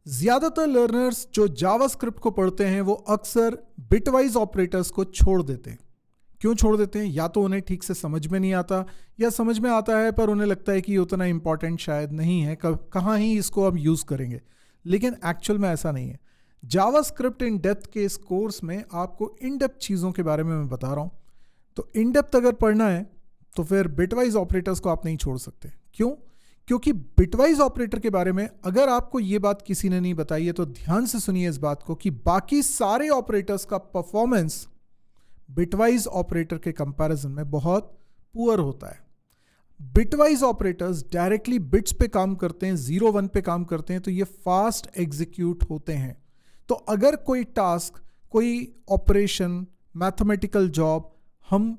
ज्यादातर लर्नर्स जो जावास्क्रिप्ट को पढ़ते हैं वो अक्सर बिटवाइज ऑपरेटर्स को छोड़ देते हैं। क्यों छोड़ देते हैं? या तो उन्हें ठीक से समझ में नहीं आता, या समझ में आता है पर उन्हें लगता है कि ये उतना इंपॉर्टेंट शायद नहीं है, कहाँ ही इसको हम यूज़ करेंगे। लेकिन एक्चुअल में ऐसा नहीं है। जावास्क्रिप्ट इन डेप्थ के इस कोर्स में आपको इन डेप्थ चीज़ों के बारे में मैं बता रहा हूँ। तो इन डेप्थ अगर पढ़ना है तो फिर बिटवाइज ऑपरेटर्स को आप नहीं छोड़ सकते। क्यों? क्योंकि बिटवाइज ऑपरेटर के बारे में अगर आपको ये बात किसी ने नहीं बताई है तो ध्यान से सुनिए इस बात को कि बाकी सारे ऑपरेटर्स का परफॉर्मेंस बिटवाइज ऑपरेटर के कंपैरिजन में बहुत पुअर होता है। बिटवाइज ऑपरेटर्स डायरेक्टली बिट्स पे काम करते हैं, 0-1 पे काम करते हैं, तो ये फास्ट एग्जीक्यूट होते हैं। तो अगर कोई टास्क, कोई ऑपरेशन, मैथमेटिकल जॉब हम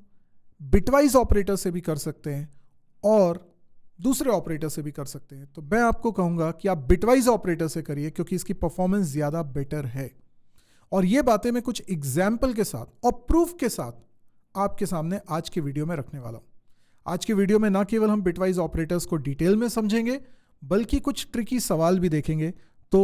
बिटवाइज ऑपरेटर से भी कर सकते हैं और दूसरे ऑपरेटर से भी कर सकते हैं, तो मैं आपको कहूंगा कि आप बिटवाइज ऑपरेटर से करिए क्योंकि इसकी परफॉर्मेंस ज्यादा बेटर है। और ये बातें मैं कुछ एग्जाम्पल के साथ और प्रूफ के साथ आपके सामने आज की वीडियो में रखने वाला हूं। आज की वीडियो में ना केवल हम बिटवाइज ऑपरेटर्स को डिटेल में समझेंगे बल्कि कुछ ट्रिकी सवाल भी देखेंगे। तो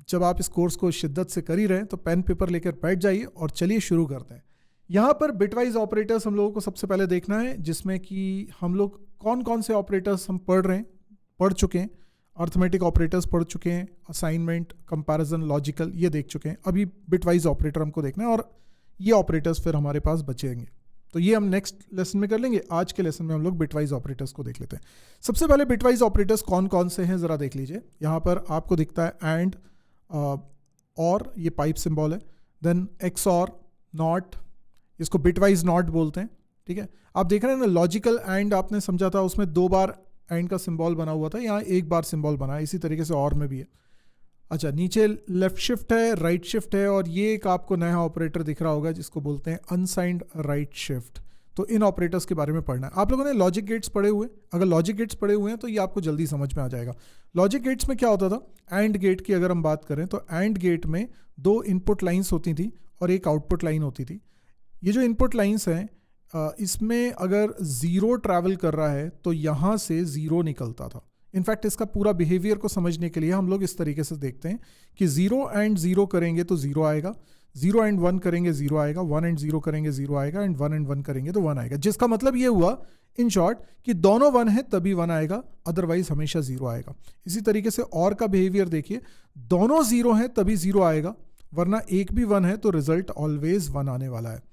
जब आप इस कोर्स को शिद्दत से कर ही रहे हैं तो पेन पेपर लेकर बैठ जाइए और चलिए शुरू करते हैं। यहाँ पर बिटवाइज ऑपरेटर्स हम लोगों को सबसे पहले देखना है, जिसमें कि हम लोग कौन कौन से ऑपरेटर्स हम पढ़ चुके हैं। अर्थमेटिक ऑपरेटर्स पढ़ चुके हैं, असाइनमेंट, कंपैरिजन, लॉजिकल, ये देख चुके हैं। अभी बिटवाइज ऑपरेटर हमको देखना है और ये ऑपरेटर्स फिर हमारे पास बचेंगे, तो ये हम नेक्स्ट लेसन में कर लेंगे। आज के लेसन में हम लोग बिटवाइज ऑपरेटर्स को देख लेते हैं। सबसे पहले बिटवाइज ऑपरेटर्स कौन कौन से हैं ज़रा देख लीजिए। यहाँ पर आपको दिखता है एंड, और ये पाइप सिंबल है, देन एक्स और, नॉट, इसको बिटवाइज नॉट बोलते हैं। ठीक है, आप देख रहे हैं ना, लॉजिकल एंड आपने समझा था, उसमें 2 बार एंड का सिंबल बना हुआ था, यहाँ 1 बार सिंबल बना है। इसी तरीके से और में भी है। अच्छा, नीचे लेफ्ट शिफ्ट है, राइट शिफ्ट है, और ये एक आपको नया ऑपरेटर दिख रहा होगा जिसको बोलते हैं अनसाइंड राइट शिफ्ट। तो इन ऑपरेटर्स के बारे में पढ़ना है। आप लोगों ने लॉजिक गेट्स पढ़े हुए, अगर लॉजिक गेट्स पढ़े हुए हैं तो ये आपको जल्दी समझ में आ जाएगा। लॉजिक गेट्स में क्या होता था? एंड गेट की अगर हम बात करें तो एंड गेट में 2 इनपुट लाइन्स होती थी और एक आउटपुट लाइन होती थी। ये जो इनपुट लाइन्स हैं, इसमें अगर 0 ट्रैवल कर रहा है तो यहाँ से 0 निकलता था। इनफैक्ट इसका पूरा बिहेवियर को समझने के लिए हम लोग इस तरीके से देखते हैं कि 0 एंड 0 करेंगे तो 0 आएगा, 0 एंड 1 करेंगे 0 आएगा, 1 एंड 0 करेंगे 0 आएगा, एंड 1 एंड 1 करेंगे तो 1 आएगा। जिसका मतलब ये हुआ इन शॉर्ट कि दोनों 1 है तभी 1 आएगा, अदरवाइज हमेशा 0 आएगा। इसी तरीके से और का बिहेवियर देखिए, दोनों 0 है तभी 0 आएगा, वरना एक भी 1 है तो रिजल्ट ऑलवेज 1 आने वाला है।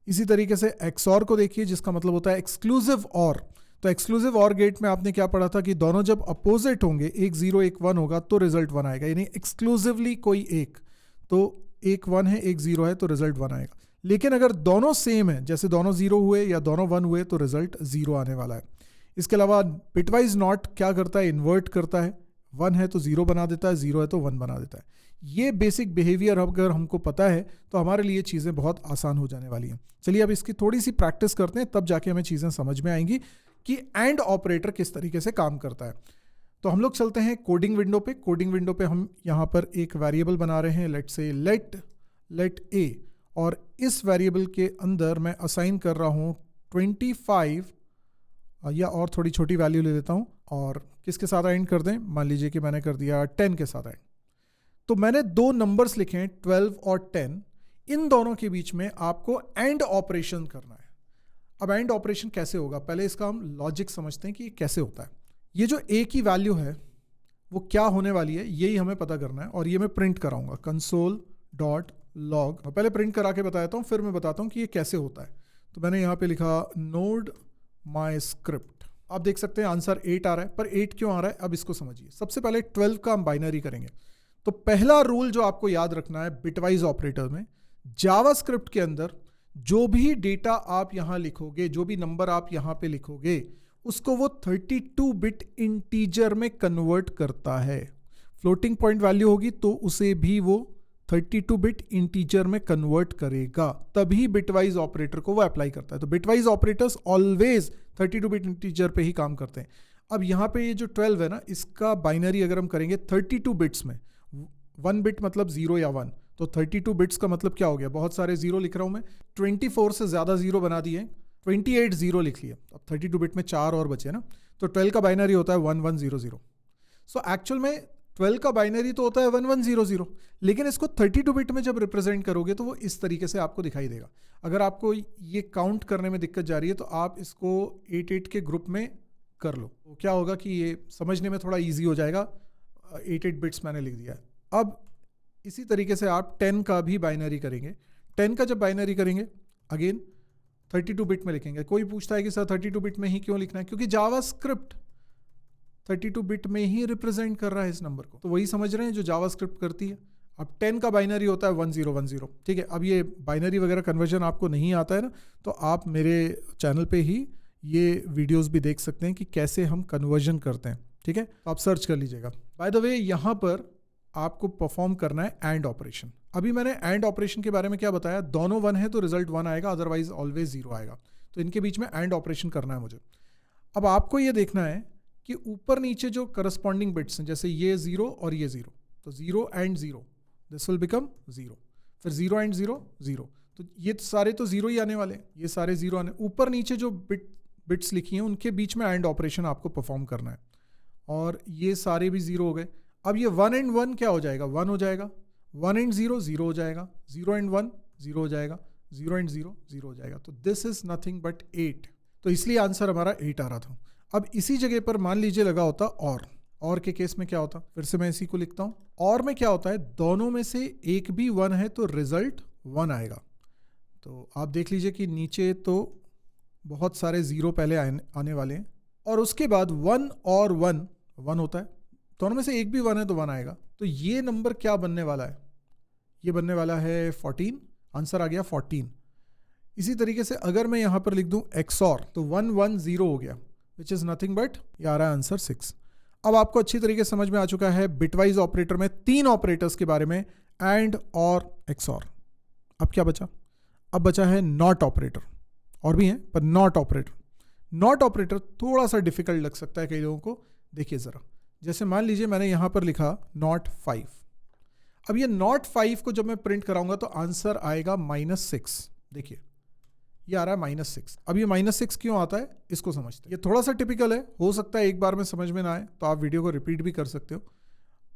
इसी तरीके से XOR को देखिए, जिसका मतलब होता है एक्सक्लूसिव और। तो एक्सक्लूसिव और गेट में आपने क्या पढ़ा था कि दोनों जब अपोजिट होंगे, एक 0 एक 1 होगा तो रिजल्ट 1 आएगा, यानी एक्सक्लूसिवली कोई एक, तो एक 1 है एक 0 है तो रिजल्ट 1 आएगा। लेकिन अगर दोनों सेम है, जैसे दोनों 0 हुए या दोनों 1 हुए, तो रिजल्ट 0 आने वाला है। इसके अलावा बिटवाइज नॉट क्या करता है? इन्वर्ट करता है, 1 है तो 0 बना देता है, 0 है तो 1 बना देता है। ये बेसिक बिहेवियर अगर हमको पता है तो हमारे लिए चीज़ें बहुत आसान हो जाने वाली हैं। चलिए अब इसकी थोड़ी सी प्रैक्टिस करते हैं, तब जाके हमें चीज़ें समझ में आएंगी कि एंड ऑपरेटर किस तरीके से काम करता है। तो हम लोग चलते हैं कोडिंग विंडो पे। कोडिंग विंडो पे हम यहाँ पर एक वेरिएबल बना रहे हैं, लेट से लेट ए, और इस वेरिएबल के अंदर मैं असाइन कर रहा हूँ 25, या और थोड़ी छोटी वैल्यू ले लेता हूँ, और किसके साथ एंड कर दें? मान लीजिए कि मैंने कर दिया 10 के साथ एंड। तो मैंने 2 नंबर्स लिखे हैं 12 और 10, इन दोनों के बीच में आपको एंड ऑपरेशन करना है। अब एंड ऑपरेशन कैसे होगा? पहले इसका हम लॉजिक समझते हैं कि ये कैसे होता है। ये जो ए की वैल्यू है वो क्या होने वाली है, यही हमें पता करना है, और ये मैं प्रिंट कराऊंगा console.log। पहले प्रिंट करा के बताता हूँ, फिर मैं बताता हूँ कि ये कैसे होता है। तो मैंने यहाँ पे लिखा node my script। आप देख सकते हैं आंसर 8 आ रहा है, पर 8 क्यों आ रहा है अब इसको समझिए। सबसे पहले 12 का हम बाइनरी करेंगे। तो पहला रूल जो आपको याद रखना है बिटवाइज ऑपरेटर में, जावास्क्रिप्ट के अंदर जो भी डेटा आप यहां लिखोगे, जो भी नंबर आप यहां पे लिखोगे, उसको वो 32 बिट इंटीजर में कन्वर्ट करता है। फ्लोटिंग पॉइंट वैल्यू होगी तो उसे भी वो 32 बिट इंटीजर में कन्वर्ट करेगा, तभी बिटवाइज ऑपरेटर को वो अप्लाई करता है। तो bitwise operators always 32 bit integer पे ही काम करते हैं। अब यहाँ पे ये जो 12 है ना, इसका बाइनरी अगर हम करेंगे 32 बिट्स में, 1 बिट मतलब 0 या 1, तो 32 बिट्स का मतलब क्या हो गया? बहुत सारे 0 लिख रहा हूँ मैं, 24 से ज़्यादा 0 बना दिए, 28 0 लिख लिया। अब 32 बिट में 4 और बचे ना, तो 12 का बाइनरी होता है 1100। सो एक्चुअल में 12 का बाइनरी तो होता है 1100, लेकिन इसको 32 बिट में जब रिप्रेजेंट करोगे तो वो इस तरीके से आपको दिखाई देगा। अगर आपको ये काउंट करने में दिक्कत जा रही है तो आप इसको 8 के ग्रुप में कर लो, तो क्या होगा कि ये समझने में थोड़ा ईजी हो जाएगा। 8 बिट्स मैंने लिख दिया है। अब इसी तरीके से आप 10 का भी बाइनरी करेंगे। 10 का जब बाइनरी करेंगे अगेन 32 बिट में लिखेंगे। कोई पूछता है कि सर 32 बिट में ही क्यों लिखना है, क्योंकि जावास्क्रिप्ट 32 बिट में ही रिप्रेजेंट कर रहा है इस नंबर को, तो वही समझ रहे हैं जो जावास्क्रिप्ट करती है। अब 10 का बाइनरी होता है 1010, ठीक है। अब ये बाइनरी वगैरह कन्वर्जन आपको नहीं आता है ना, तो आप मेरे चैनल पे ही ये वीडियोस भी देख सकते हैं कि कैसे हम कन्वर्जन करते हैं, ठीक है। तो आप सर्च कर लीजिएगा। बाय द वे यहाँ पर आपको परफॉर्म करना है एंड ऑपरेशन। अभी मैंने एंड ऑपरेशन के बारे में क्या बताया, दोनों 1 है तो रिजल्ट 1 आएगा, अदरवाइज ऑलवेज 0 आएगा। तो इनके बीच में एंड ऑपरेशन करना है मुझे। अब आपको ये देखना है कि ऊपर नीचे जो करस्पॉन्डिंग बिट्स हैं, जैसे ये 0 और ये 0, तो 0 एंड 0 दिस विल बिकम 0, फिर 0 एंड 0 0, तो ये सारे तो 0 ही आने वाले, ये सारे 0 आने। ऊपर नीचे जो बिट्स लिखी हैं उनके बीच में एंड ऑपरेशन आपको परफॉर्म करना है, और ये सारे भी 0 हो गए। अब ये 1 एंड 1 क्या हो जाएगा, 1 हो जाएगा। 1 एंड 0 0 हो जाएगा। 0 एंड 1 0 हो जाएगा। 0 एंड 0 0 हो जाएगा। तो दिस इज नथिंग बट 8, तो इसलिए आंसर हमारा 8 आ रहा था। अब इसी जगह पर मान लीजिए लगा होता और के केस में क्या होता, फिर से मैं इसी को लिखता हूँ। और में क्या होता है, दोनों में से एक भी 1 है तो रिजल्ट 1 आएगा। तो आप देख लीजिए कि नीचे तो बहुत सारे 0 पहले आने वाले हैं, और उसके बाद 1 और 1 होता है, दोनों में से एक भी 1 है तो 1 आएगा। तो ये नंबर क्या बनने वाला है, ये बनने वाला है 14, आंसर आ गया 14। इसी तरीके से अगर मैं यहाँ पर लिख दूँ XOR, तो 1 1 0 हो गया, विच इज़ नथिंग बट, ये आ रहा है आंसर 6। अब आपको अच्छी तरीके से समझ में आ चुका है बिटवाइज ऑपरेटर में 3 ऑपरेटर्स के बारे में, एंड और XOR। अब क्या बचा, अब बचा है नॉट ऑपरेटर। और भी हैं पर नॉट ऑपरेटर। नॉट ऑपरेटर थोड़ा सा डिफिकल्ट लग सकता है कई लोगों को। देखिए ज़रा, जैसे मान लीजिए मैंने यहाँ पर लिखा नॉट 5। अब ये नॉट 5 को जब मैं प्रिंट कराऊंगा तो आंसर आएगा -6। देखिए ये आ रहा है -6। अब ये -6 क्यों आता है इसको समझते हैं। ये थोड़ा सा टिपिकल है, हो सकता है एक बार में समझ में ना आए, तो आप वीडियो को रिपीट भी कर सकते हो।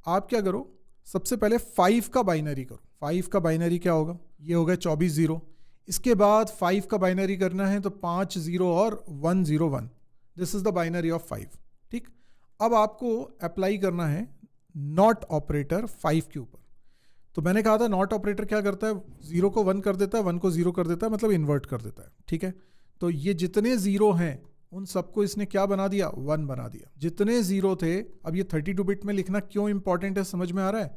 आप क्या करो, सबसे पहले 5 का बाइनरी करो। 5 का बाइनरी क्या होगा, ये हो गया 24 0। इसके बाद 5 का बाइनरी करना है तो 5 0 और 1 0 1, this is the binary of 5, ठीक। अब आपको अप्लाई करना है नॉट ऑपरेटर 5 के ऊपर। तो मैंने कहा था नॉट ऑपरेटर क्या करता है, 0 को 1 कर देता है, 1 को 0 कर देता है, मतलब इन्वर्ट कर देता है, ठीक है। तो ये जितने 0 हैं उन सबको इसने क्या बना दिया, 1 बना दिया। जितने 0 थे, अब ये 32 बिट में लिखना क्यों इंपॉर्टेंट है समझ में आ रहा है,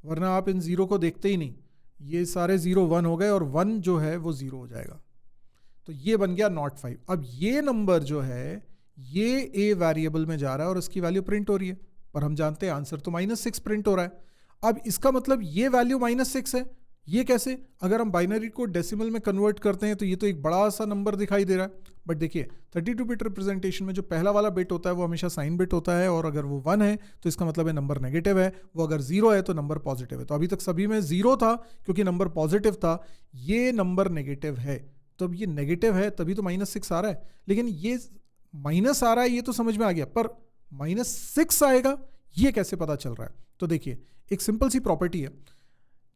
वरना आप इन 0 को देखते ही नहीं। ये सारे 0 1 हो गए और 1 जो है वो 0 हो जाएगा। तो ये बन गया नॉट 5। अब ये नंबर जो है ये ए वेरिएबल में जा रहा है और इसकी वैल्यू प्रिंट हो रही है, पर हम जानते हैं आंसर तो -6 प्रिंट हो रहा है। अब इसका मतलब ये वैल्यू -6 है। ये कैसे, अगर हम बाइनरी को डेसिमल में कन्वर्ट करते हैं तो ये तो एक बड़ा सा नंबर दिखाई दे रहा है। बट देखिए 32 बिट रिप्रेजेंटेशन में जो पहला वाला बिट होता है वो हमेशा साइन बिट होता है, और अगर वो 1 है तो इसका मतलब है नंबर नेगेटिव है, वो अगर 0 है तो नंबर पॉजिटिव है। तो अभी तक सभी में 0 था क्योंकि नंबर पॉजिटिव था, ये नंबर नेगेटिव है। तो अब ये नेगेटिव है तभी तो -6 आ रहा है, लेकिन ये माइनस आ रहा है ये तो समझ में आ गया, पर -6 आएगा ये कैसे पता चल रहा है। तो देखिए एक सिंपल सी प्रॉपर्टी है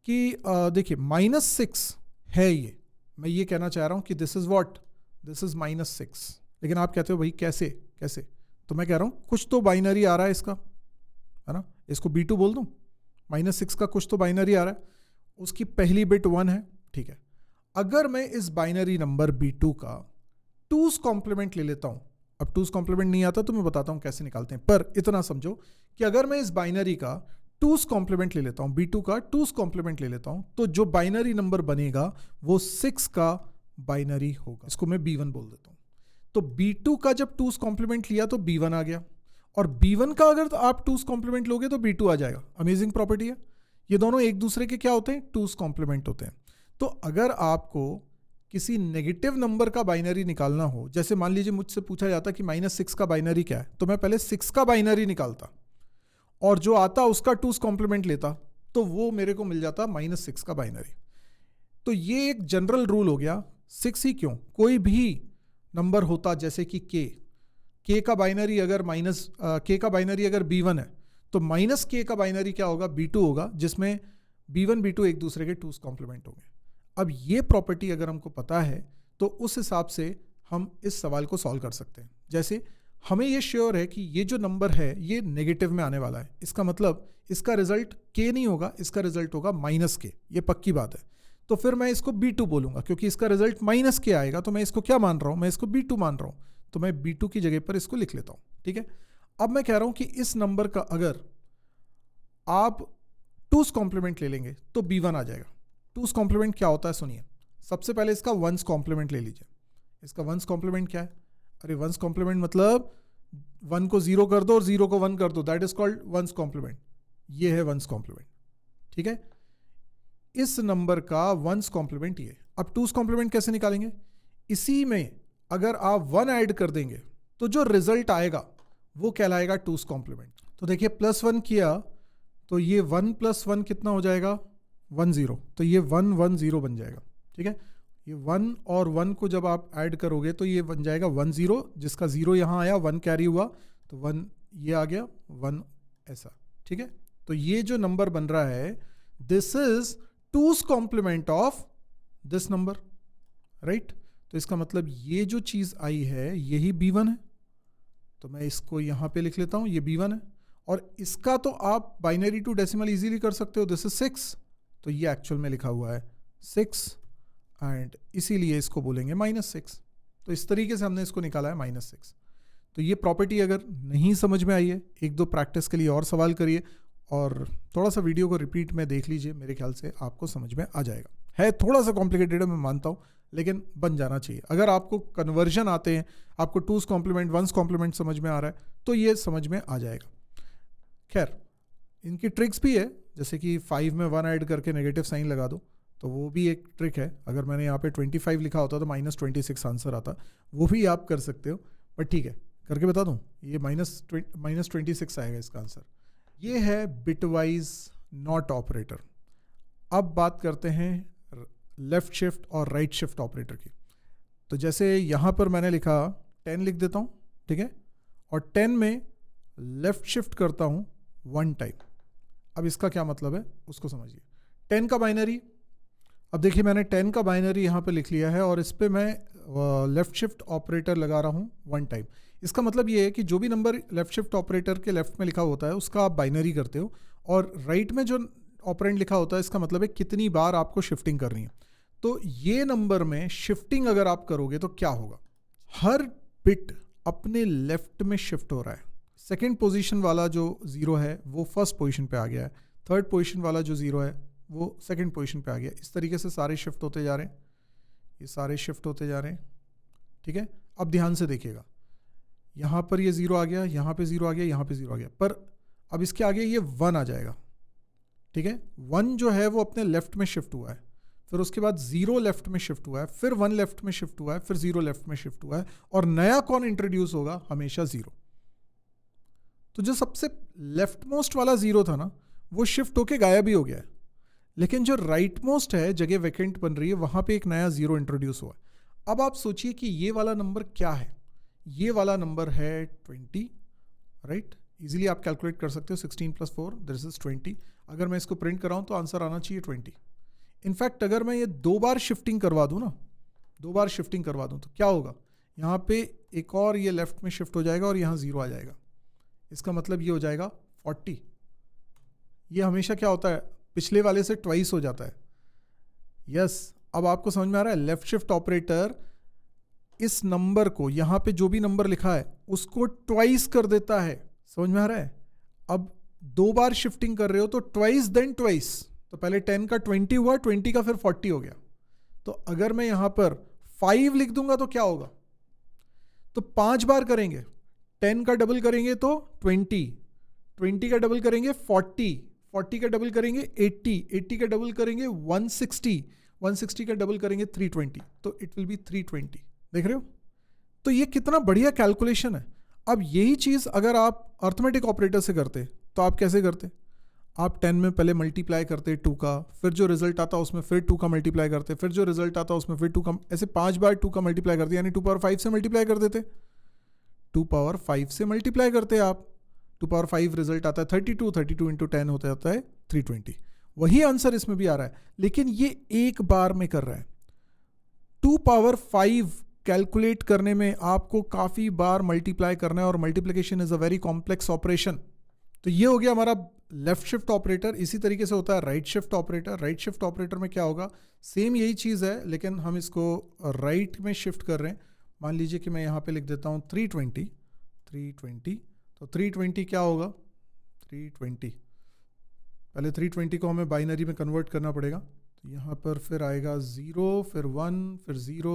कि देखिए -6 है, ये मैं ये कहना चाह रहा हूं कि this is what, this is -6। लेकिन आप कहते हो भाई कैसे कैसे, तो मैं कह रहा हूं कुछ तो बाइनरी आ रहा है इसका, है ना। इसको B2 बोल दूं, -6 का कुछ तो बाइनरी आ रहा है, उसकी पहली बिट 1 है, ठीक है। अगर मैं इस बाइनरी नंबर B2 का 2's कॉम्प्लीमेंट ले लेता हूं, अब 2's कॉम्प्लीमेंट नहीं आता तो मैं बताता हूं कैसे निकालते हैं, पर इतना समझो कि अगर मैं इस बाइनरी का 2's कॉम्प्लीमेंट ले लेता हूं, B2 का 2's कॉम्प्लीमेंट ले लेता हूं, तो जो बाइनरी नंबर बनेगा वो 6 का बाइनरी होगा। इसको मैं B1 बोल देता हूं। तो B2 का जब 2's कॉम्प्लीमेंट लिया तो B1 आ गया, और B1 का अगर आप 2's कॉम्प्लीमेंट लोगे तो B2 आ जाएगा। अमेजिंग प्रॉपर्टी है। ये दोनों एक दूसरे के क्या होते हैं, 2's कॉम्प्लीमेंट होते हैं। तो अगर आपको किसी नेगेटिव नंबर का बाइनरी निकालना हो, जैसे मान लीजिए मुझसे पूछा जाता कि -6 का बाइनरी क्या है, तो मैं पहले 6 का बाइनरी निकालता और जो आता उसका 2's कॉम्प्लीमेंट लेता, तो वो मेरे को मिल जाता -6 का बाइनरी। तो ये एक जनरल रूल हो गया। 6 ही क्यों, कोई भी नंबर होता जैसे कि K का बाइनरी अगर K का बाइनरी अगर B1 है तो माइनस के का बाइनरी क्या होगा, B2 होगा, जिसमें B1 B2 एक दूसरे के टूस कॉम्प्लीमेंट होंगे। अब ये प्रॉपर्टी अगर हमको पता है तो उस हिसाब से हम इस सवाल को सॉल्व कर सकते हैं। जैसे हमें ये श्योर है कि ये जो नंबर है ये नेगेटिव में आने वाला है, इसका मतलब इसका रिजल्ट के नहीं होगा, इसका रिजल्ट होगा माइनस के, ये पक्की बात है। तो फिर मैं इसको B2 बोलूंगा, क्योंकि इसका रिजल्ट माइनस के आएगा, तो मैं इसको क्या मान रहा हूं, मैं इसको B2 मान रहा हूं, तो मैं B2 की जगह पर इसको लिख लेता हूं। ठीक है, अब मैं कह रहा हूं कि इस नंबर का अगर आप टूस कॉम्प्लीमेंट ले लेंगे तो B1 आ जाएगा। टूस कॉम्प्लीमेंट क्या होता है सुनिए, सबसे पहले इसका वंस कॉम्प्लीमेंट ले लीजिए। इसका वंस कॉम्प्लीमेंट क्या है, अरे वंस कॉम्प्लीमेंट मतलब 1 को 0 कर दो और 0 को 1 कर दो, that is called one's complement. ये है वंस कॉम्प्लीमेंट। ठीक है, इस नंबर का वंस कॉम्प्लीमेंट ये। अब टूस कॉम्प्लीमेंट कैसे निकालेंगे, इसी में अगर आप 1 ऐड कर देंगे तो जो रिजल्ट आएगा वो कहलाएगा टूस कॉम्प्लीमेंट। तो देखिए +1 किया तो ये 1 + 1 कितना हो जाएगा, 1 0, तो ये 1 1 0 बन जाएगा। ठीक है, ये 1 और 1 को जब आप ऐड करोगे तो ये बन जाएगा 1 0, जिसका 0 यहाँ आया, 1 कैरी हुआ तो 1 ये आ गया, 1 ऐसा। ठीक है, तो ये जो नंबर बन रहा है this is two's complement of this number, right. तो इसका मतलब ये जो चीज आई है यही B1 है, तो मैं इसको यहां पे लिख लेता हूं, ये B1 है। और इसका तो आप बाइनरी टू डेसिमल इजीली कर सकते हो, दिस इज 6, तो ये एक्चुअल में लिखा हुआ है 6 एंड इसीलिए इसको बोलेंगे -6। तो इस तरीके से हमने इसको निकाला है -6। तो ये प्रॉपर्टी अगर नहीं समझ में आई है, 1-2 प्रैक्टिस के लिए और सवाल करिए और थोड़ा सा वीडियो को रिपीट में देख लीजिए, मेरे ख्याल से आपको समझ में आ जाएगा। है थोड़ा सा कॉम्प्लिकेटेड है, मैं मानता हूँ, लेकिन बन जाना चाहिए। अगर आपको कन्वर्जन आते हैं, आपको टूस कॉम्प्लीमेंट वंस कॉम्प्लीमेंट समझ में आ रहा है, तो ये समझ में आ जाएगा। खैर इनकी ट्रिक्स भी है, जैसे कि 5 में 1 ऐड करके नेगेटिव साइन लगा दो, तो वो भी एक ट्रिक है। अगर मैंने यहाँ पे 25 लिखा होता तो -26 आंसर आता, वो भी आप कर सकते हो। बट ठीक है, करके बता दूँ, ये -26 आएगा इसका आंसर। ये है बिटवाइज नॉट ऑपरेटर। अब बात करते हैं लेफ्ट शिफ्ट और राइट शिफ्ट ऑपरेटर की। तो जैसे यहाँ पर मैंने लिखा 10 लिख देता हूँ, ठीक है, और 10 में लेफ्ट शिफ्ट करता हूँ 1 टाइम। अब इसका क्या मतलब है उसको समझिए। 10 का बाइनरी, अब देखिए मैंने 10 का बाइनरी यहाँ पे लिख लिया है और इस पर मैं लेफ्ट शिफ्ट ऑपरेटर लगा रहा हूँ 1 टाइम। इसका मतलब ये है कि जो भी नंबर लेफ्ट शिफ्ट ऑपरेटर के लेफ्ट में लिखा होता है उसका आप बाइनरी करते हो, और राइट में जो ऑपरेंड लिखा होता है इसका मतलब है कितनी बार आपको शिफ्टिंग करनी है। तो ये नंबर में शिफ्टिंग अगर आप करोगे तो क्या होगा, हर बिट अपने लेफ्ट में शिफ्ट हो रहा है। सेकेंड पोजीशन वाला जो 0 है वो फर्स्ट पोजीशन पे आ गया है, थर्ड पोजीशन वाला जो 0 है वो सेकंड पोजीशन पे आ गया। इस तरीके से सारे शिफ्ट होते जा रहे हैं, ये सारे शिफ्ट होते जा रहे हैं। ठीक है, अब ध्यान से देखिएगा, यहाँ पर ये 0 आ गया, यहाँ पे 0 आ गया, यहाँ पे 0 आ गया, पर अब इसके आगे ये 1 आ जाएगा। ठीक है, 1 जो है वो अपने लेफ्ट में शिफ्ट हुआ है, फिर उसके बाद 0 लेफ्ट में शिफ्ट हुआ है, फिर 1 लेफ्ट में शिफ्ट हुआ है, फिर 0 लेफ्ट में शिफ्ट हुआ है, और नया कौन इंट्रोड्यूस होगा, हमेशा 0। तो जो सबसे लेफ्ट मोस्ट वाला 0 था ना, वो शिफ्ट होके गायब ही हो गया है, लेकिन जो राइट मोस्ट है, जगह वैकेंट बन रही है, वहां पे एक नया 0 इंट्रोड्यूस हुआ। अब आप सोचिए कि ये वाला नंबर क्या है, ये वाला नंबर है 20, राइट। इजीली आप कैलकुलेट कर सकते हो, 16 + 4 दिस इज 20। अगर मैं इसको प्रिंट कराऊं तो आंसर आना चाहिए 20। इनफैक्ट अगर मैं ये 2 बार शिफ्टिंग करवा दूं ना, 2 बार शिफ्टिंग करवा दूं तो क्या होगा, यहाँ पे एक और ये लेफ्ट में शिफ्ट हो जाएगा और यहाँ 0 आ जाएगा। इसका मतलब ये हो जाएगा 40। ये हमेशा क्या होता है, पिछले वाले से ट्वाइस हो जाता है। यस, अब आपको समझ में आ रहा है, लेफ्ट शिफ्ट ऑपरेटर इस नंबर को, यहां पे जो भी नंबर लिखा है उसको ट्वाइस कर देता है। समझ में आ रहा है, अब 2 बार शिफ्टिंग कर रहे हो तो ट्वाइस देन ट्वाइस, तो पहले 10 का 20 हुआ, 20 का फिर 40 हो गया। तो अगर मैं यहां पर 5 लिख दूंगा तो क्या होगा, तो 5 बार करेंगे, 10 का डबल करेंगे तो 20, 20 का डबल करेंगे 40, 40 का डबल करेंगे 80, 80 का डबल करेंगे 160, 160 का डबल करेंगे 320, तो इट विल बी 320। देख रहे हो, तो ये कितना बढ़िया कैलकुलेशन है। अब यही चीज अगर आप अर्थमेटिक ऑपरेटर से करते तो आप कैसे करते, आप 10 में पहले मल्टीप्लाई करते 2 का, फिर जो रिजल्ट आता उसमें फिर 2 का मल्टीप्लाई करते, फिर जो रिजल्ट आता उसमें फिर 2 का, ऐसे 5 बार 2 का मल्टीप्लाई करते, यानी 2 पावर 5 से मल्टीप्लाई कर देते, 2 पावर 5 से मल्टीप्लाई करते आप, 2 पावर 5 रिजल्ट आता है 32, 32 इंटू 10 होता जाता है 320। वही आंसर इसमें भी आ रहा है, लेकिन ये एक बार में कर रहा है। 2 पावर 5 कैलकुलेट करने में आपको काफ़ी बार मल्टीप्लाई करना है, और multiplication is a very complex operation. तो ये हो गया हमारा लेफ्ट शिफ्ट ऑपरेटर। इसी तरीके से होता है right shift operator. Right shift operator में क्या होगा, सेम यही चीज़ है, लेकिन हम इसको राइट में शिफ्ट कर रहे हैं। मान लीजिए कि मैं यहाँ पे लिख देता हूँ 320, 320। तो 320 क्या होगा, 320, पहले 320 को हमें बाइनरी में कन्वर्ट करना पड़ेगा। तो यहाँ पर फिर आएगा 0, फिर 1, फिर 0,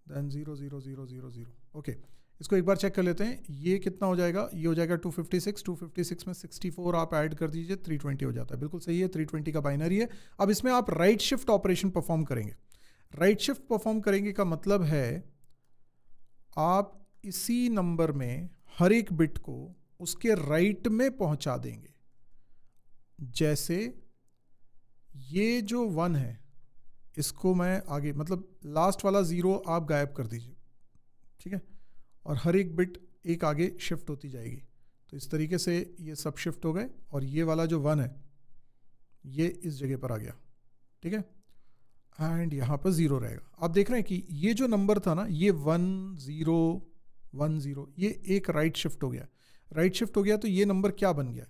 देन 0 0 0 0 0। ओके, इसको एक बार चेक कर लेते हैं। ये कितना हो जाएगा, ये हो जाएगा 256। 256 में 64 आप ऐड कर दीजिए, 320 हो जाता है। बिल्कुल सही है, 320 का बाइनरी है। अब इसमें आप राइट शिफ्ट ऑपरेशन परफॉर्म करेंगे। राइट शिफ्ट परफॉर्म करेंगे का मतलब है आप इसी नंबर में हर एक बिट को उसके राइट में पहुंचा देंगे। जैसे ये जो 1 है, इसको मैं आगे, मतलब लास्ट वाला 0 आप गायब कर दीजिए, ठीक है, और हर एक बिट एक आगे शिफ्ट होती जाएगी। तो इस तरीके से ये सब शिफ्ट हो गए, और ये वाला जो 1 है ये इस जगह पर आ गया, ठीक है, एंड यहाँ पर 0 रहेगा। आप देख रहे हैं कि ये जो नंबर था ना, ये 1 0 1 0, ये एक राइट शिफ्ट हो गया। राइट शिफ्ट हो गया तो ये नंबर क्या बन गया,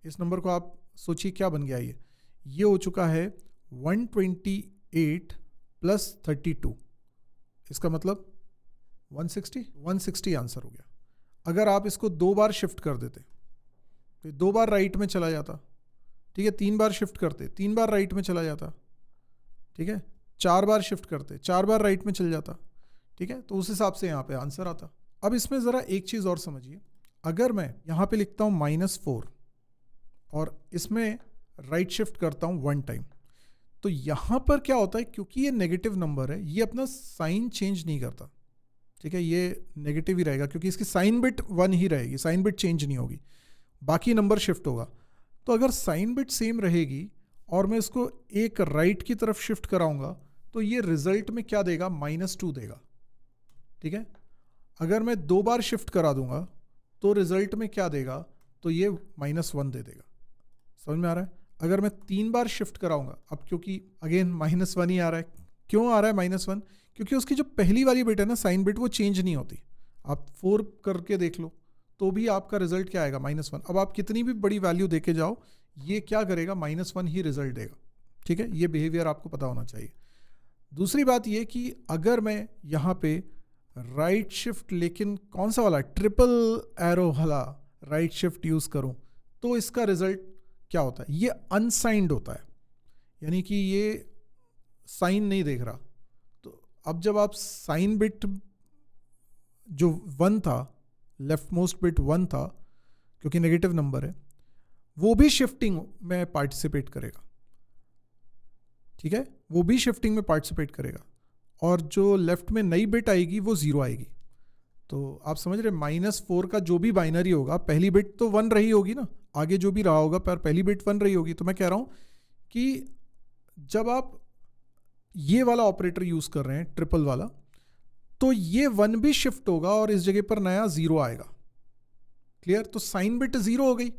इस नंबर को आप सोचिए क्या बन गया। ये हो चुका है 128 प्लस 32, इसका मतलब 160 आंसर हो गया। अगर आप इसको 2 बार शिफ्ट कर देते तो 2 बार राइट में चला जाता, ठीक है, 3 बार शिफ्ट करते 3 बार राइट में चला जाता, ठीक है, 4 बार शिफ्ट करते 4 बार राइट में चल जाता, ठीक है। तो उस हिसाब से यहाँ पे आंसर आता। अब इसमें ज़रा एक चीज़ और समझिए, अगर मैं यहाँ पे लिखता हूँ -4 और इसमें राइट शिफ्ट करता हूँ 1 टाइम, तो यहाँ पर क्या होता है, क्योंकि ये नेगेटिव नंबर है, ये अपना साइन चेंज नहीं करता, ठीक है, ये नेगेटिव ही रहेगा क्योंकि इसकी साइन बिट 1 ही रहेगी, साइन बिट चेंज नहीं होगी, बाकी नंबर शिफ्ट होगा। तो अगर साइन बिट सेम रहेगी और मैं इसको एक राइट की तरफ शिफ्ट कराऊंगा तो ये रिजल्ट में क्या देगा, -2 देगा, ठीक है। अगर मैं 2 बार शिफ्ट करा दूंगा तो रिजल्ट में क्या देगा, तो ये -1 दे देगा। समझ में आ रहा है। अगर मैं 3 बार शिफ्ट कराऊंगा, अब क्योंकि अगेन -1 ही आ रहा है, क्यों आ रहा है -1, क्योंकि उसकी जो पहली वाली बिट है ना, साइन बिट, वो चेंज नहीं होती। आप 4 करके देख लो तो भी आपका रिजल्ट क्या आएगा, -1। अब आप कितनी भी बड़ी वैल्यू देके जाओ, ये क्या करेगा, -1 ही रिजल्ट देगा, ठीक है। ये बिहेवियर आपको पता होना चाहिए। दूसरी बात ये कि अगर मैं यहाँ पे राइट शिफ्ट, लेकिन कौन सा वाला, ट्रिपल एरो वाला राइट शिफ्ट यूज़ करूँ, तो इसका रिजल्ट क्या होता है, ये अनसाइंड होता है, यानी कि ये साइन नहीं देख रहा। तो अब जब आप साइन बिट जो 1 था, लेफ्ट मोस्ट बिट 1 था, क्योंकि नेगेटिव नंबर है, वो भी शिफ्टिंग में पार्टिसिपेट करेगा, ठीक है, वो भी शिफ्टिंग में पार्टिसिपेट करेगा, और जो लेफ्ट में नई बिट आएगी वो 0 आएगी। तो आप समझ रहे, -4 का जो भी बाइनरी होगा, पहली बिट तो 1 रही होगी ना, आगे जो भी रहा होगा, पर पहली बिट 1 रही होगी। तो मैं कह रहा हूँ कि जब आप ये वाला ऑपरेटर यूज़ कर रहे हैं, ट्रिपल वाला, तो ये 1 भी शिफ्ट होगा और इस जगह पर नया 0 आएगा। क्लियर। तो साइन बिट 0 हो गई,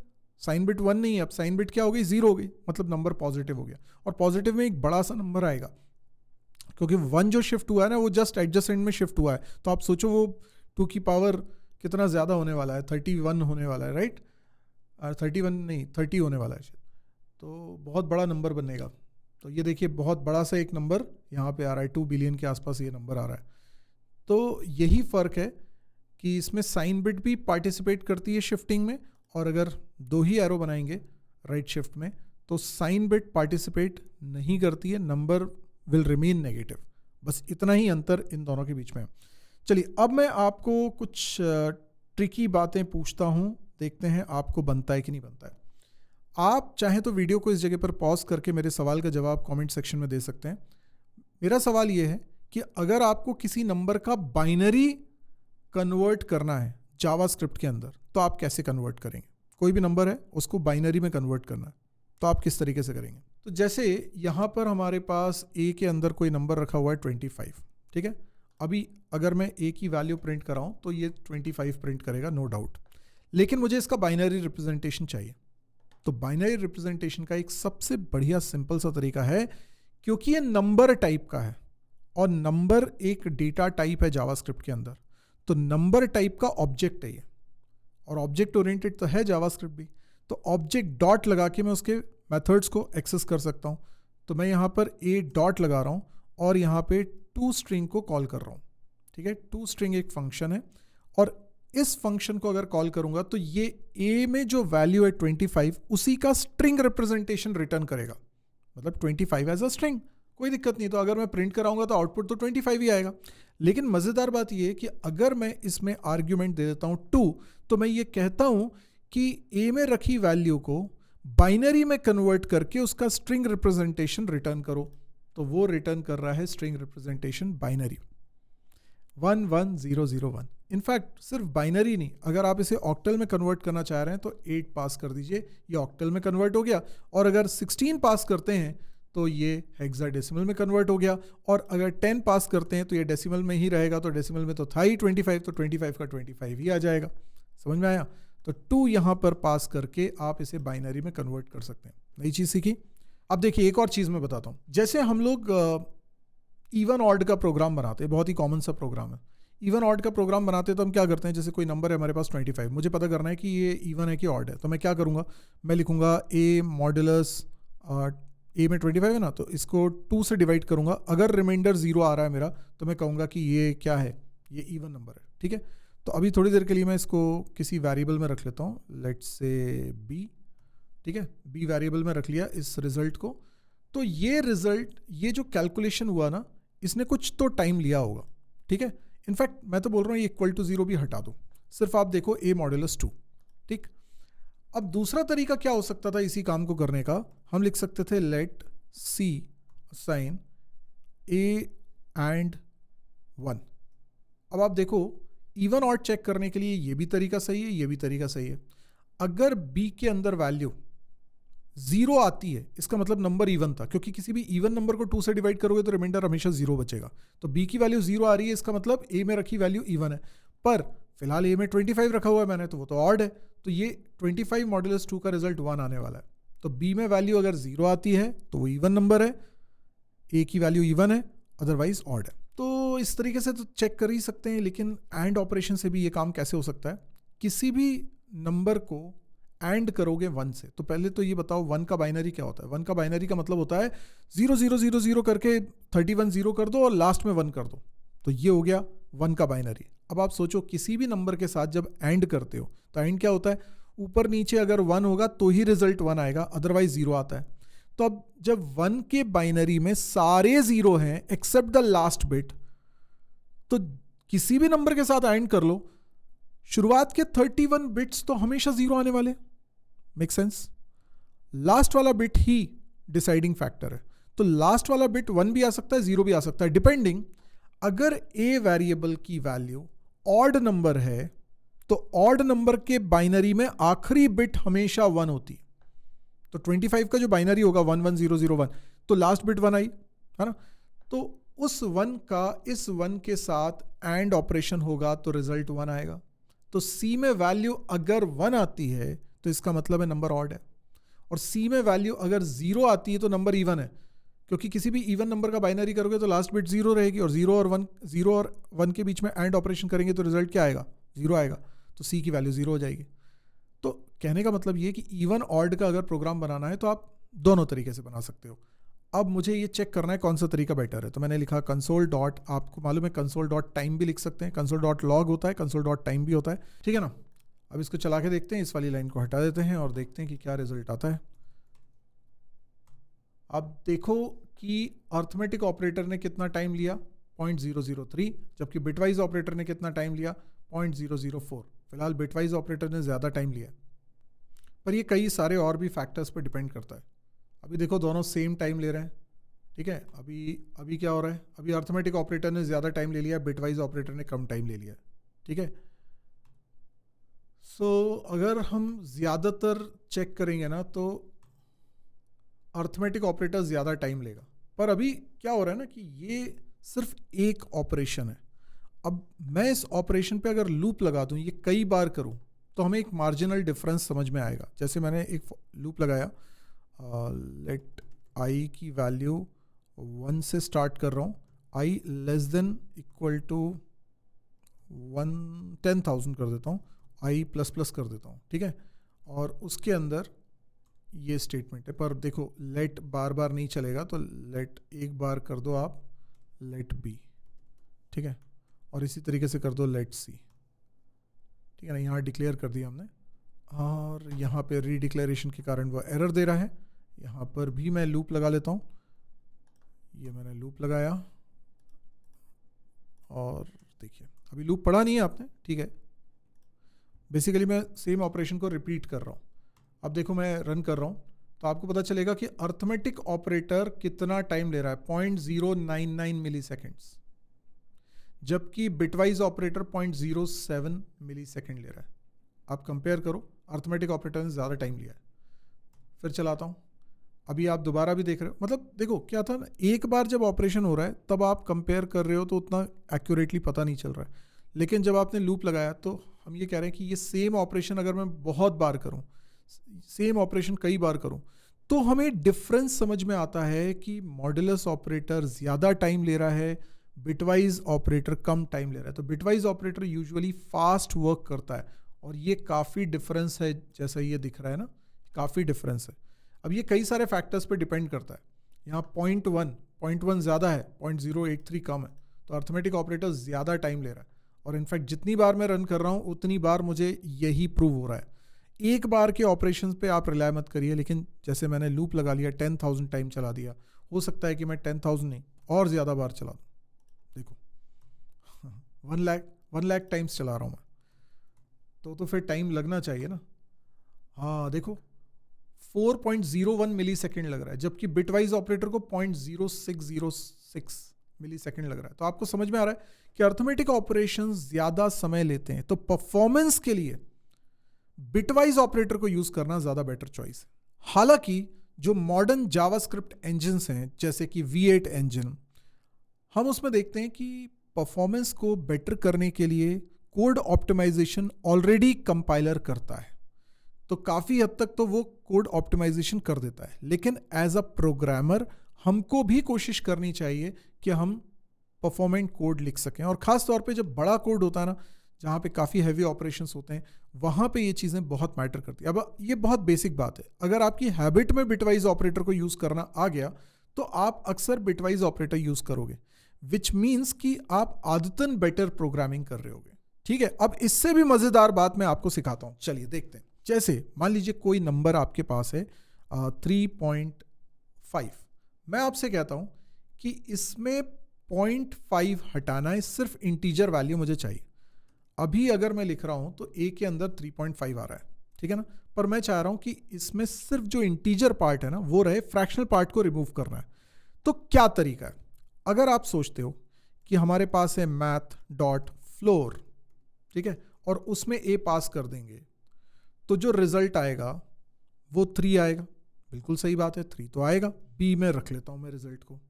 साइन बिट 1 नहीं है, अब साइन बिट क्या हो गई, 0 हो गई, मतलब नंबर पॉजिटिव हो गया। और पॉजिटिव में एक बड़ा सा नंबर आएगा, क्योंकि 1 जो शिफ्ट हुआ है ना, वो जस्ट एडजेसेंट में शिफ्ट हुआ है। तो आप सोचो वो 2 की पावर कितना ज़्यादा होने वाला है, 31 होने वाला है, राइट, 31 नहीं 30 होने वाला है, तो बहुत बड़ा नंबर बनेगा। तो ये देखिए, बहुत बड़ा सा एक नंबर यहाँ पे आ रहा है, 2 बिलियन के आसपास ये नंबर आ रहा है। तो यही फ़र्क है कि इसमें साइन बिट भी पार्टिसिपेट करती है शिफ्टिंग में, और अगर 2 ही एरो बनाएंगे राइट शिफ्ट में तो साइन बिट पार्टिसिपेट नहीं करती है, नंबर विल रिमेन नेगेटिव। बस इतना ही अंतर इन दोनों के बीच में है। चलिए, अब मैं आपको कुछ ट्रिकी बातें पूछता हूँ, देखते हैं आपको बनता है कि नहीं बनता है। आप चाहें तो वीडियो को इस जगह पर पॉज करके मेरे सवाल का जवाब कमेंट सेक्शन में दे सकते हैं। मेरा सवाल ये है कि अगर आपको किसी नंबर का बाइनरी कन्वर्ट करना है जावास्क्रिप्ट के अंदर, तो आप कैसे कन्वर्ट करेंगे। कोई भी नंबर है, उसको बाइनरी में कन्वर्ट करना है, तो आप किस तरीके से करेंगे। तो जैसे यहाँ पर हमारे पास ए के अंदर कोई नंबर रखा हुआ है 25, ठीक है। अभी अगर मैं ए की वैल्यू प्रिंट कराऊँ तो ये 25 प्रिंट करेगा, नो डाउट। लेकिन मुझे इसका बाइनरी रिप्रेजेंटेशन चाहिए। तो बाइनरी रिप्रेजेंटेशन का एक सबसे बढ़िया सिंपल सा तरीका है, क्योंकि ये नंबर टाइप का है और नंबर एक डेटा टाइप है जावास्क्रिप्ट के अंदर, तो नंबर टाइप का ऑब्जेक्ट है ये, और ऑब्जेक्ट ओरिएंटेड तो है जावास्क्रिप्ट भी। तो ऑब्जेक्ट डॉट लगा के मैं उसके मेथड्स को एक्सेस कर सकता हूँ। तो मैं यहाँ पर ए डॉट लगा रहा हूँ और यहाँ पे टू स्ट्रिंग को कॉल कर रहा हूँ। ठीक है, टू स्ट्रिंग एक फंक्शन है और इस फंक्शन को अगर कॉल करूंगा तो ये ए में जो वैल्यू है 25 उसी का स्ट्रिंग रिप्रेजेंटेशन रिटर्न करेगा, मतलब 25 एज अ स्ट्रिंग। कोई दिक्कत नहीं, तो अगर मैं प्रिंट कराऊंगा तो आउटपुट तो 25 ही आएगा। लेकिन मज़ेदार बात ये है कि अगर मैं इसमें आर्ग्यूमेंट दे देता हूँ 2, तो मैं ये कहता हूँ कि ए में रखी वैल्यू को बाइनरी में कन्वर्ट करके उसका स्ट्रिंग रिप्रेजेंटेशन रिटर्न करो। तो वो रिटर्न कर रहा है स्ट्रिंग रिप्रेजेंटेशन बाइनरी 11001। इनफैक्ट सिर्फ बाइनरी नहीं, अगर आप इसे ऑक्टल में कन्वर्ट करना चाह रहे हैं तो 8 पास कर दीजिए, ये ऑक्टल में कन्वर्ट हो गया। और अगर 16 पास करते हैं तो ये हेक्साडेसिमल में कन्वर्ट हो गया, और अगर 10 पास करते हैं तो ये डेसिमल में ही रहेगा। तो डेसिमल में तो था ही 25, तो 25 का 25 ही आ जाएगा। समझ में आया? तो 2 यहाँ पर पास करके आप इसे बाइनरी में कन्वर्ट कर सकते हैं। नई चीज़ सीखी। अब देखिए एक और चीज़ मैं बताता हूँ। जैसे हम लोग इवन ऑड का प्रोग्राम बनाते हैं, बहुत ही कॉमन सा प्रोग्राम है। इवन ऑड का प्रोग्राम बनाते हैं तो हम क्या करते हैं, जैसे कोई नंबर है हमारे पास 25, मुझे पता करना है कि ये इवन है कि ऑड है। तो मैं क्या करूँगा, मैं लिखूँगा ए मॉडुलस, ए में 25 है ना, तो इसको 2 से डिवाइड करूँगा। अगर रिमाइंडर 0 आ रहा है मेरा तो मैं कहूँगा कि ये क्या है, ये इवन नंबर है। ठीक है, तो अभी थोड़ी देर के लिए मैं इसको किसी वेरिएबल में रख लेता हूँ, लेट्स से बी। ठीक है, बी वेरिएबल में रख लिया इस रिजल्ट को। तो ये रिजल्ट, ये जो कैलकुलेशन हुआ ना, इसने कुछ तो टाइम लिया होगा। ठीक है, इनफैक्ट मैं तो बोल रहा हूँ ये इक्वल टू 0 भी हटा दो, सिर्फ आप देखो ए मॉडुलस 2। ठीक, अब दूसरा तरीका क्या हो सकता था इसी काम को करने का, हम लिख सकते थे let see assign A and 1। अब आप देखो इवन ऑड चेक करने के लिए ये भी तरीका सही है, ये भी तरीका सही है। अगर बी के अंदर वैल्यू 0 आती है, इसका मतलब नंबर इवन था, क्योंकि किसी भी इवन नंबर को 2 से डिवाइड करोगे तो रिमाइंडर हमेशा 0 बचेगा। तो बी की वैल्यू 0 आ रही है, इसका मतलब ए में रखी वैल्यू इवन है। पर फिलहाल ए में 25 रखा हुआ है मैंने, तो वो तो ऑड है। तो ये 25 मॉडुलस 2 का रिजल्ट 1 आने वाला है। तो बी में वैल्यू अगर 0 आती है तो वो इवन नंबर है, ए की वैल्यू इवन है, अदरवाइज ऑड है। तो इस तरीके से तो चेक कर ही सकते हैं। लेकिन एंड ऑपरेशन से भी ये काम कैसे हो सकता है, किसी भी नंबर को एंड करोगे 1 से, तो पहले तो ये बताओ 1 का बाइनरी क्या होता है। 1 का बाइनरी का मतलब होता है 0 0 0 0 करके 31 0 कर दो और लास्ट में 1 कर दो, तो ये हो गया 1 का बाइनरी। अब आप सोचो किसी भी नंबर के साथ जब एंड करते हो तो एंड क्या होता है, ऊपर नीचे अगर 1 होगा तो ही रिजल्ट 1 आएगा, अदरवाइज 0 आता है। तो अब जब 1 के बाइनरी में सारे 0 हैं एक्सेप्ट द लास्ट बिट, तो किसी भी नंबर के साथ एंड कर लो, शुरुआत के 31 बिट्स तो हमेशा 0 आने वाले। Make sense? लास्ट वाला बिट ही डिसाइडिंग फैक्टर है। तो लास्ट वाला बिट 1 भी आ सकता है, 0 भी आ सकता है, डिपेंडिंग। अगर ए वेरिएबल की वैल्यू ऑड नंबर है तो ऑड नंबर के बाइनरी में आखिरी बिट हमेशा 1 होती है। तो 25 का जो बाइनरी होगा 11001, तो लास्ट बिट 1 आई, है ना। तो उस 1 का इस 1 के साथ एंड ऑपरेशन होगा तो रिजल्ट 1 आएगा। तो सी में वैल्यू अगर 1 आती है तो इसका मतलब है नंबर ऑड है, और सी में वैल्यू अगर 0 आती है तो नंबर इवन है, क्योंकि किसी भी इवन नंबर का बाइनरी करोगे तो लास्ट बिट 0 रहेगी, और 0 और 1 के बीच में एंड ऑपरेशन करेंगे तो रिजल्ट क्या आएगा, 0 आएगा। तो सी की वैल्यू 0 हो जाएगी। तो कहने का मतलब ये कि इवन ऑड का अगर प्रोग्राम बनाना है तो आप दोनों तरीके से बना सकते हो। अब मुझे ये चेक करना है कौन सा तरीका बेटर है, तो मैंने लिखा कंसोल डॉट, आपको मालूम है कंसोल डॉट टाइम भी लिख सकते हैं, कंसोल डॉट लॉग होता है, कंसोल डॉट टाइम भी होता है। ठीक है ना। अब इसको चला के देखते हैं, इस वाली लाइन को हटा देते हैं और देखते हैं कि क्या रिजल्ट आता है। अब देखो कि अर्थमेटिक ऑपरेटर ने कितना टाइम लिया, 0.003, जबकि बिटवाइज ऑपरेटर ने कितना टाइम लिया, 0.004। फिलहाल बिटवाइज ऑपरेटर ने ज़्यादा टाइम लिया, पर ये कई सारे और भी फैक्टर्स पर डिपेंड करता है। अभी देखो दोनों सेम टाइम ले रहे हैं। ठीक है, अभी क्या हो रहा है, अभी अर्थमेटिक ऑपरेटर ने ज़्यादा टाइम ले लिया, बिटवाइज ऑपरेटर ने कम टाइम ले लिया। ठीक है, सो अगर हम ज़्यादातर चेक करेंगे ना तो अर्थमेटिक ऑपरेटर ज़्यादा टाइम लेगा। पर अभी क्या हो रहा है ना कि ये सिर्फ एक ऑपरेशन है। अब मैं इस ऑपरेशन पे अगर लूप लगा दूं, ये कई बार करूं, तो हमें एक मार्जिनल डिफरेंस समझ में आएगा। जैसे मैंने एक लूप लगाया, लेट आई की वैल्यू 1 से स्टार्ट कर रहा हूँ, आई लेस देन इक्वल टू 10,000 कर देता हूँ, आई प्लस प्लस कर देता हूँ, ठीक है। और उसके अंदर ये स्टेटमेंट है, पर देखो लेट बार बार नहीं चलेगा, तो लेट एक बार कर दो आप लेट बी, ठीक है, और इसी तरीके से कर दो लेट सी, ठीक है ना। यहाँ डिक्लेयर कर दिया हमने, और यहाँ पे रीडिक्लेरेशन के कारण वो एरर दे रहा है। यहाँ पर भी मैं लूप लगा लेता हूँ, ये मैंने लूप लगाया, और देखिए अभी लूप पढ़ा नहीं है आपने, ठीक है। बेसिकली मैं सेम ऑपरेशन को रिपीट कर रहा हूँ। अब देखो मैं रन कर रहा हूँ, तो आपको पता चलेगा कि अर्थमेटिक ऑपरेटर कितना टाइम ले रहा है, 0.099 मिली सेकेंड्स, जबकि बिटवाइज ऑपरेटर 0.07 मिली सेकेंड ले रहा है। आप कंपेयर करो, अर्थमेटिक ऑपरेटर ने ज़्यादा टाइम लिया है। फिर चलाता हूँ, अभी आप दोबारा भी देख रहे हो, मतलब देखो क्या था ना, एक बार जब ऑपरेशन हो रहा है तब आप कंपेयर कर रहे हो तो उतना एक्यूरेटली पता नहीं चल रहा है, लेकिन जब आपने लूप लगाया तो हम ये कह रहे हैं कि ये सेम ऑपरेशन अगर मैं बहुत बार करूं, सेम ऑपरेशन कई बार करूं, तो हमें डिफरेंस समझ में आता है कि मॉडुलस ऑपरेटर ज़्यादा टाइम ले रहा है, बिटवाइज ऑपरेटर कम टाइम ले रहा है। तो bitwise operator usually fast work करता है, और ये काफ़ी डिफरेंस है, जैसा ये दिख रहा है ना, काफ़ी डिफरेंस है। अब ये कई सारे फैक्टर्स पे डिपेंड करता है। यहाँ 0.1 ज़्यादा है, 0.083 कम है, तो अर्थमेटिक ऑपरेटर ज़्यादा टाइम ले रहा है। और इनफैक्ट जितनी बार मैं रन कर रहा हूँ उतनी बार मुझे यही प्रूव हो रहा है। एक बार के ऑपरेशंस पे आप रिलाय मत करिए, लेकिन जैसे मैंने लूप लगा लिया, 10,000 टाइम चला दिया, हो सकता है कि मैं 10,000 नहीं और ज़्यादा बार चला दूँ। देखो 1 लाख टाइम्स चला रहा हूँ मैं, तो फिर टाइम लगना चाहिए ना। हाँ देखो 4.01 मिली सेकेंड लग रहा है, जबकि बिटवाइज ऑपरेटर को 0.0606 मिली सेकेंड लग रहा है। तो आपको समझ में आ रहा है कि अर्थमेटिक ऑपरेशंस ज्यादा समय लेते हैं, तो परफॉर्मेंस के लिए बिटवाइज ऑपरेटर को यूज करना ज्यादा बेटर चॉइस है। हालांकि जो मॉडर्न जावास्क्रिप्ट इंजन्स हैं, जैसे कि V8 इंजन, हम उसमें देखते हैं कि परफॉर्मेंस को बेटर करने के लिए कोड ऑप्टिमाइजेशन ऑलरेडी कंपाइलर करता है, तो काफ़ी हद तक तो वो कोड ऑप्टिमाइजेशन कर देता है। लेकिन एज अ प्रोग्रामर हमको भी कोशिश करनी चाहिए कि हम परफॉर्मेंट कोड लिख सकें, और ख़ास तौर पे जब बड़ा कोड होता है ना, जहाँ पे काफ़ी हैवी ऑपरेशंस होते हैं, वहाँ पे ये चीज़ें बहुत मैटर करती है। अब ये बहुत बेसिक बात है, अगर आपकी हैबिट में बिटवाइज ऑपरेटर को यूज़ करना आ गया तो आप अक्सर बिटवाइज ऑपरेटर यूज़ करोगे, विच मीन्स कि आप आदतन बेटर प्रोग्रामिंग कर रहे होगे। ठीक है, अब इससे भी मज़ेदार बात मैं आपको सिखाता हूँ, चलिए देखते हैं। जैसे मान लीजिए कोई नंबर आपके पास है 3.5, मैं आपसे कहता हूँ कि इसमें 0.5 हटाना है, सिर्फ इंटीजर वैल्यू मुझे चाहिए। अभी अगर मैं लिख रहा हूँ तो a के अंदर 3.5 आ रहा है, ठीक है ना, पर मैं चाह रहा हूँ कि इसमें सिर्फ जो इंटीजर पार्ट है ना वो रहे, फ्रैक्शनल पार्ट को रिमूव करना है। तो क्या तरीका है? अगर आप सोचते हो कि हमारे पास है math.floor, ठीक है, और उसमें a पास कर देंगे तो जो रिजल्ट आएगा वो 3 आएगा। बिल्कुल सही बात है, 3 तो आएगा। b में रख लेता हूँ मैं रिजल्ट को,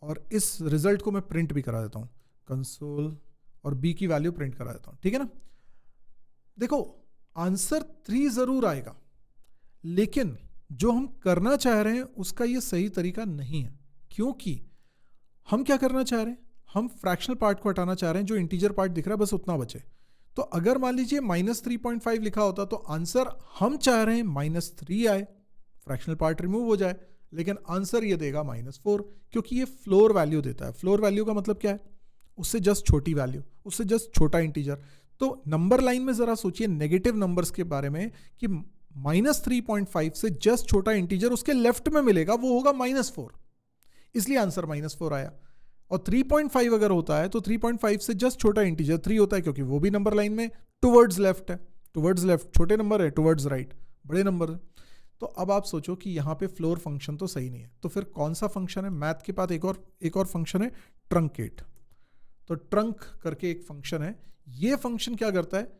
और इस रिजल्ट को मैं प्रिंट भी करा देता हूँ कंसोल, और b की वैल्यू प्रिंट करा देता हूँ, ठीक है ना। देखो आंसर 3 जरूर आएगा, लेकिन जो हम करना चाह रहे हैं उसका ये सही तरीका नहीं है। क्योंकि हम क्या करना चाह रहे हैं, हम फ्रैक्शनल पार्ट को हटाना चाह रहे हैं, जो इंटीजर पार्ट दिख रहा है बस उतना बचे। तो अगर मान लीजिए -3.5 लिखा होता तो आंसर हम चाह रहे हैं -3 आए, फ्रैक्शनल पार्ट रिमूव हो जाए, लेकिन आंसर ये देगा -4, क्योंकि ये फ्लोर वैल्यू देता है। फ्लोर वैल्यू का मतलब क्या है? उससे जस्ट छोटी वैल्यू, उससे जस्ट छोटा इंटीजर। तो नंबर लाइन में जरा सोचिए नेगेटिव नंबर्स के बारे में कि -3.5 से जस्ट छोटा इंटीजर उसके लेफ्ट में मिलेगा, वो होगा -4, इसलिए आंसर -4 आया। और 3.5 अगर होता है तो 3.5 से जस्ट छोटा इंटीजर 3 होता है, क्योंकि वो भी नंबर लाइन में टुवर्ड्स लेफ्ट है। टुवर्ड्स लेफ्ट छोटे नंबर है, टुवर्ड्स राइट बड़े नंबर है। तो अब आप सोचो कि यहाँ पे फ्लोर फंक्शन तो सही नहीं है, तो फिर कौन सा फंक्शन है? मैथ के पास एक और फंक्शन है ट्रंकेट। तो ट्रंक करके एक फंक्शन है, ये फंक्शन क्या करता है,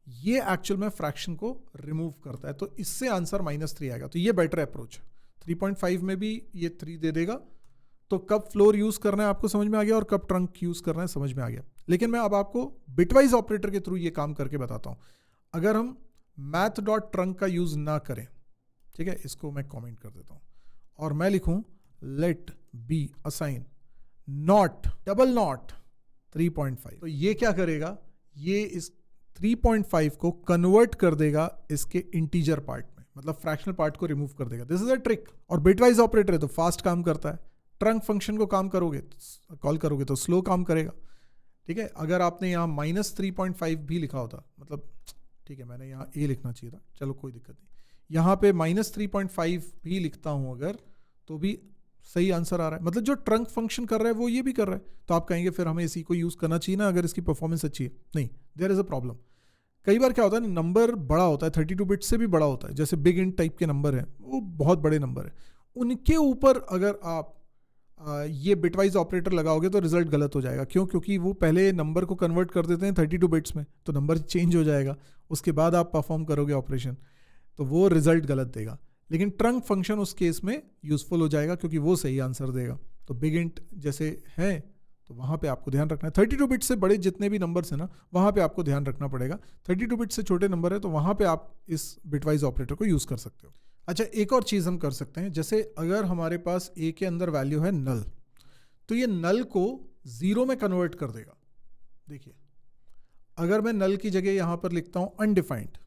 ये एक्चुअल में फ्रैक्शन को रिमूव करता है, तो इससे आंसर -3 आएगा। तो ये बेटर अप्रोच है। 3.5 में भी ये 3 दे देगा, तो कब फ्लोर यूज करना है आपको समझ में आ गया, और कब ट्रंक यूज करना है समझ में आ गया। लेकिन मैं अब आपको बिटवाइज ऑपरेटर के थ्रू ये काम करके बताता हूं। अगर हम मैथ डॉट ट्रंक का यूज ना करें, ठीक है, इसको मैं कमेंट कर देता हूं और मैं लिखूं let B assign not double not 3.5। तो ये क्या करेगा, ये इस 3.5 को कन्वर्ट कर देगा इसके इंटीजर पार्ट में, मतलब फ्रैक्शनल पार्ट को रिमूव कर देगा। This is a trick. और बिटवाइज ऑपरेटर है तो फास्ट काम करता है। ट्रंक फंक्शन को कॉल करोगे तो स्लो काम करेगा, ठीक है। अगर आपने यहाँ -3.5 भी लिखा होता, मतलब ठीक है मैंने यहाँ ए लिखना चाहिए था, चलो कोई दिक्कत नहीं, यहाँ पे -3.5 भी लिखता हूँ अगर, तो भी सही आंसर आ रहा है। मतलब जो ट्रंक फंक्शन कर रहा है वो ये भी कर रहा है। तो आप कहेंगे फिर हमें इसी को यूज़ करना चाहिए ना अगर इसकी परफॉर्मेंस अच्छी है। नहीं, देयर इज़ अ प्रॉब्लम। कई बार क्या होता है, नंबर बड़ा होता है, 32 बिट से भी बड़ा होता है, जैसे बिग इंट टाइप के नंबर हैं, वो बहुत बड़े नंबर है, उनके ऊपर अगर आप ये बिटवाइज ऑपरेटर लगाओगे तो रिजल्ट गलत हो जाएगा। क्यों? क्योंकि वो पहले नंबर को कन्वर्ट कर देते हैं 32 बिट्स में, तो नंबर चेंज हो जाएगा, उसके बाद आप परफॉर्म करोगे ऑपरेशन, तो वो रिजल्ट गलत देगा। लेकिन ट्रंक फंक्शन उस केस में यूजफुल हो जाएगा क्योंकि वो सही आंसर देगा। तो बिग इंट जैसे है तो वहाँ पे आपको ध्यान रखना है। 32 बिट से बड़े जितने भी नंबर्स हैं ना, वहाँ पे आपको ध्यान रखना पड़ेगा। 32 बिट से छोटे नंबर है तो वहाँ पे आप इस बिटवाइज ऑपरेटर को यूज़ कर सकते हो। अच्छा, एक और चीज़ हम कर सकते हैं, जैसे अगर हमारे पास ए के अंदर वैल्यू है नल, तो ये नल को 0 में कन्वर्ट कर देगा। देखिए, अगर मैं नल की जगह यहाँ पर लिखता हूँ अनडिफाइंड,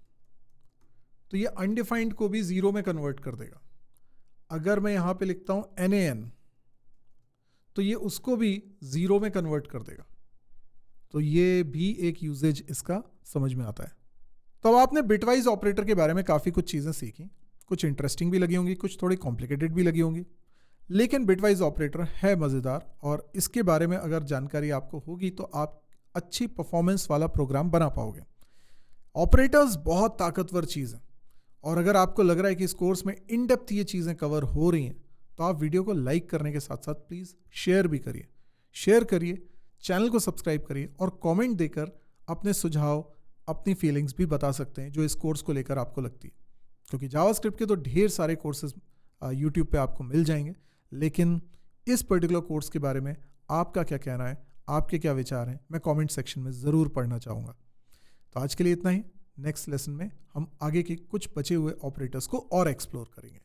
तो ये अनडिफाइंड को भी 0 में कन्वर्ट कर देगा। अगर मैं यहाँ पे लिखता हूँ NaN, तो ये उसको भी 0 में कन्वर्ट कर देगा। तो ये भी एक यूजेज इसका समझ में आता है। तो अब आपने बिटवाइज ऑपरेटर के बारे में काफ़ी कुछ चीज़ें सीखी, कुछ इंटरेस्टिंग भी लगी होंगी, कुछ थोड़ी कॉम्प्लिकेटेड भी लगी होंगी, लेकिन बिटवाइज ऑपरेटर है मज़ेदार, और इसके बारे में अगर जानकारी आपको होगी तो आप अच्छी परफॉर्मेंस वाला प्रोग्राम बना पाओगे। ऑपरेटर्स बहुत ताकतवर चीज़ है, और अगर आपको लग रहा है कि इस कोर्स में इन डेप्थ ये चीज़ें कवर हो रही हैं, तो आप वीडियो को लाइक करने के साथ साथ प्लीज़ शेयर भी करिए। शेयर करिए, चैनल को सब्सक्राइब करिए, और कमेंट देकर अपने सुझाव, अपनी फीलिंग्स भी बता सकते हैं जो इस कोर्स को लेकर आपको लगती है। क्योंकि जावास्क्रिप्ट के तो ढेर सारे कोर्सेज यूट्यूब पे आपको मिल जाएंगे, लेकिन इस पर्टिकुलर कोर्स के बारे में आपका क्या कहना है, आपके क्या विचार हैं, मैं कमेंट सेक्शन में ज़रूर पढ़ना चाहूँगा। तो आज के लिए इतना ही। नेक्स्ट लेसन में हम आगे के कुछ बचे हुए ऑपरेटर्स को और एक्सप्लोर करेंगे।